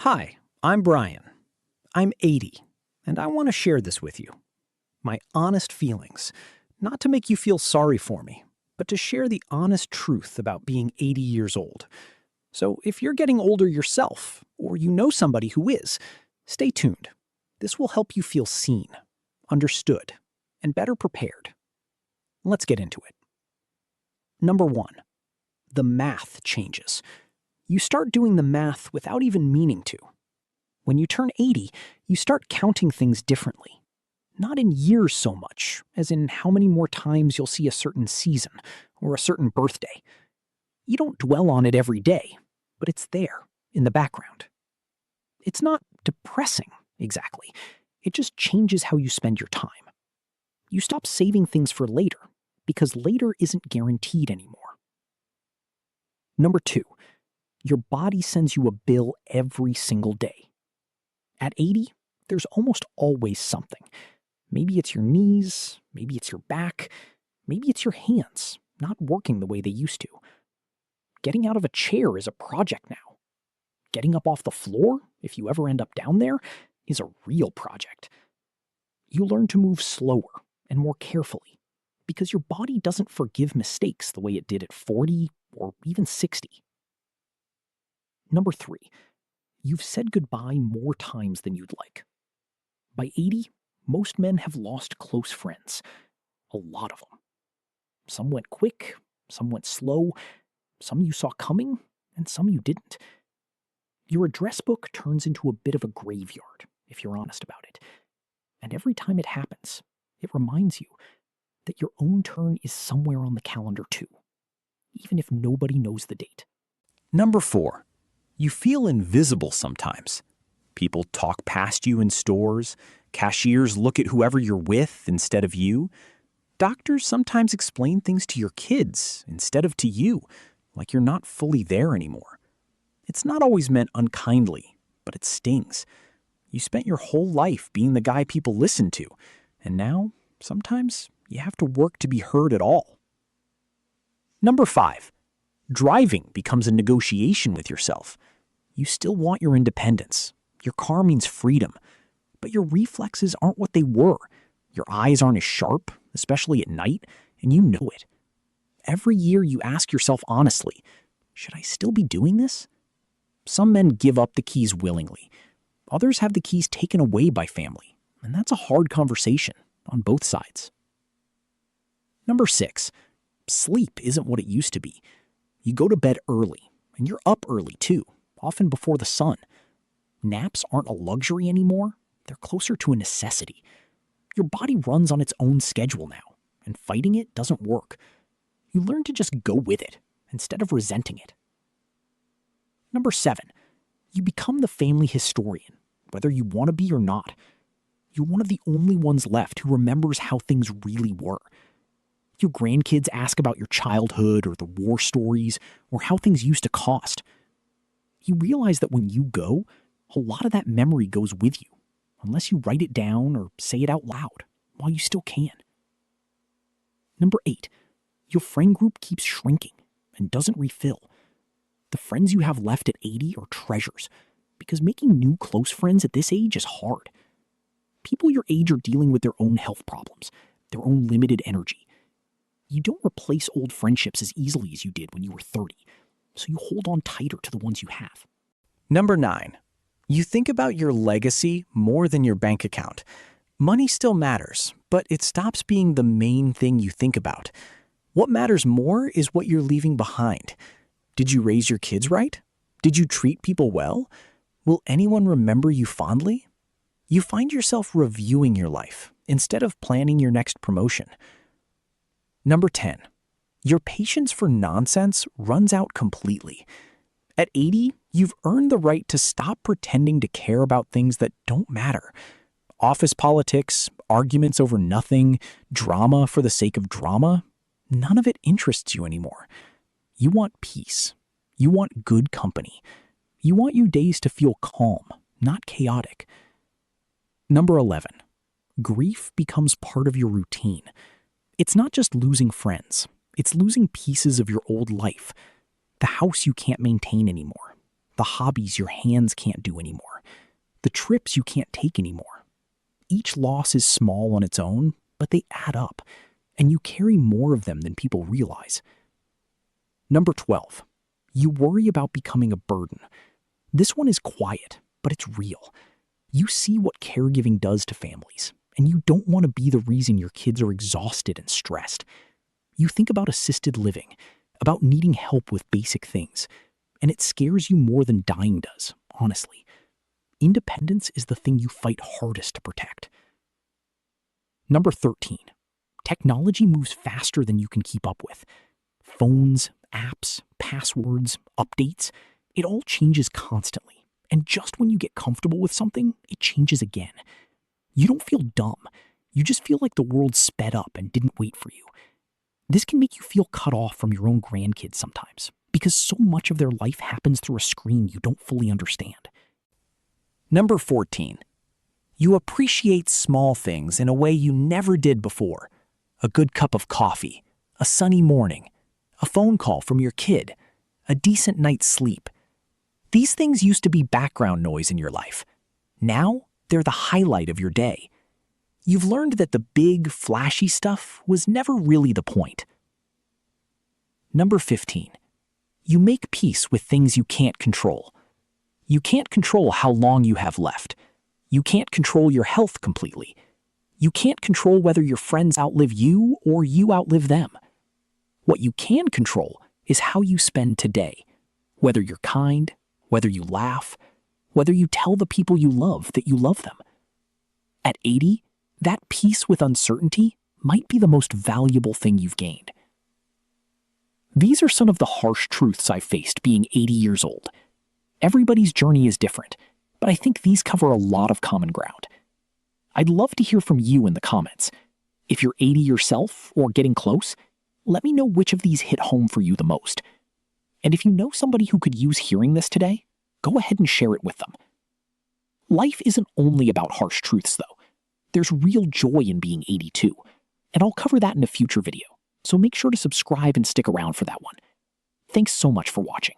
Hi, I'm Brian. I'm 80, and I want to share this with you. My honest feelings, not to make you feel sorry for me, but to share the honest truth about being 80 years old. So if you're getting older yourself, or you know somebody who is, stay tuned. This will help you feel seen, understood, and better prepared. Let's get into it. Number 1. The math changes. You start doing the math without even meaning to. When you turn 80, you start counting things differently. Not in years so much, as in how many more times you'll see a certain season or a certain birthday. You don't dwell on it every day, but it's there, in the background. It's not depressing, exactly. It just changes how you spend your time. You stop saving things for later, because later isn't guaranteed anymore. Number 2. Your body sends you a bill every single day. At 80, there's almost always something. Maybe it's your knees, maybe it's your back, maybe it's your hands, not working the way they used to. Getting out of a chair is a project now. Getting up off the floor, if you ever end up down there, is a real project. You learn to move slower and more carefully, because your body doesn't forgive mistakes the way it did at 40 or even 60. Number 3. You've said goodbye more times than you'd like. By 80, most men have lost close friends. A lot of them. Some went quick, some went slow, some you saw coming, and some you didn't. Your address book turns into a bit of a graveyard, if you're honest about it. And every time it happens, it reminds you that your own turn is somewhere on the calendar too, even if nobody knows the date. Number 4. You feel invisible sometimes. People talk past you in stores. Cashiers look at whoever you're with instead of you. Doctors sometimes explain things to your kids instead of to you, like you're not fully there anymore. It's not always meant unkindly, but it stings. You spent your whole life being the guy people listen to, and now, sometimes, you have to work to be heard at all. Number 5. Driving becomes a negotiation with yourself. You still want your independence. Your car means freedom. But your reflexes aren't what they were. Your eyes aren't as sharp, especially at night, and you know it. Every year you ask yourself honestly, should I still be doing this? Some men give up the keys willingly. Others have the keys taken away by family, and that's a hard conversation on both sides. Number 6. Sleep isn't what it used to be. You go to bed early, and you're up early too, often before the sun. Naps aren't a luxury anymore. They're closer to a necessity. Your body runs on its own schedule now, and fighting it doesn't work. You learn to just go with it, instead of resenting it. Number 7. You become the family historian, whether you want to be or not. You're one of the only ones left who remembers how things really were. Your grandkids ask about your childhood or the war stories or how things used to cost. You realize that when you go, a lot of that memory goes with you, unless you write it down or say it out loud, while you still can. Number 8. Your friend group keeps shrinking and doesn't refill. The friends you have left at 80 are treasures, because making new close friends at this age is hard. People your age are dealing with their own health problems, their own limited energy. You don't replace old friendships as easily as you did when you were 30, so you hold on tighter to the ones you have. Number 9. You think about your legacy more than your bank account. Money still matters, but it stops being the main thing you think about. What matters more is what you're leaving behind. Did you raise your kids right? Did you treat people well? Will anyone remember you fondly? You find yourself reviewing your life instead of planning your next promotion. Number 10. Your patience for nonsense runs out completely. At 80, you've earned the right to stop pretending to care about things that don't matter. Office politics, arguments over nothing, drama for the sake of drama, none of it interests you anymore. You want peace. You want good company. You want your days to feel calm, not chaotic. Number 11. Grief becomes part of your routine. It's not just losing friends. It's losing pieces of your old life. The house you can't maintain anymore. the hobbies your hands can't do anymore, the trips you can't take anymore. Each loss is small on its own, but they add up, and you carry more of them than people realize. Number 12, you worry about becoming a burden. This one is quiet, but it's real. You see what caregiving does to families, and you don't want to be the reason your kids are exhausted and stressed. You think about assisted living, about needing help with basic things, and it scares you more than dying does, honestly. Independence is the thing you fight hardest to protect. Number 13, technology moves faster than you can keep up with. Phones, apps, passwords, updates, it all changes constantly. And just when you get comfortable with something, it changes again. You don't feel dumb. You just feel like the world sped up and didn't wait for you. This can make you feel cut off from your own grandkids sometimes, because so much of their life happens through a screen you don't fully understand. Number 14. You appreciate small things in a way you never did before. A good cup of coffee, a sunny morning, a phone call from your kid, a decent night's sleep. These things used to be background noise in your life. Now, they're the highlight of your day. You've learned that the big, flashy stuff was never really the point. Number 15. You make peace with things you can't control. You can't control how long you have left. You can't control your health completely. You can't control whether your friends outlive you or you outlive them. What you can control is how you spend today. Whether you're kind, whether you laugh, whether you tell the people you love that you love them. At 80, that peace with uncertainty might be the most valuable thing you've gained. These are some of the harsh truths I've faced being 80 years old. Everybody's journey is different, but I think these cover a lot of common ground. I'd love to hear from you in the comments. If you're 80 yourself or getting close, let me know which of these hit home for you the most. And if you know somebody who could use hearing this today, go ahead and share it with them. Life isn't only about harsh truths, though. There's real joy in being 82, and I'll cover that in a future video, so make sure to subscribe and stick around for that one. Thanks so much for watching.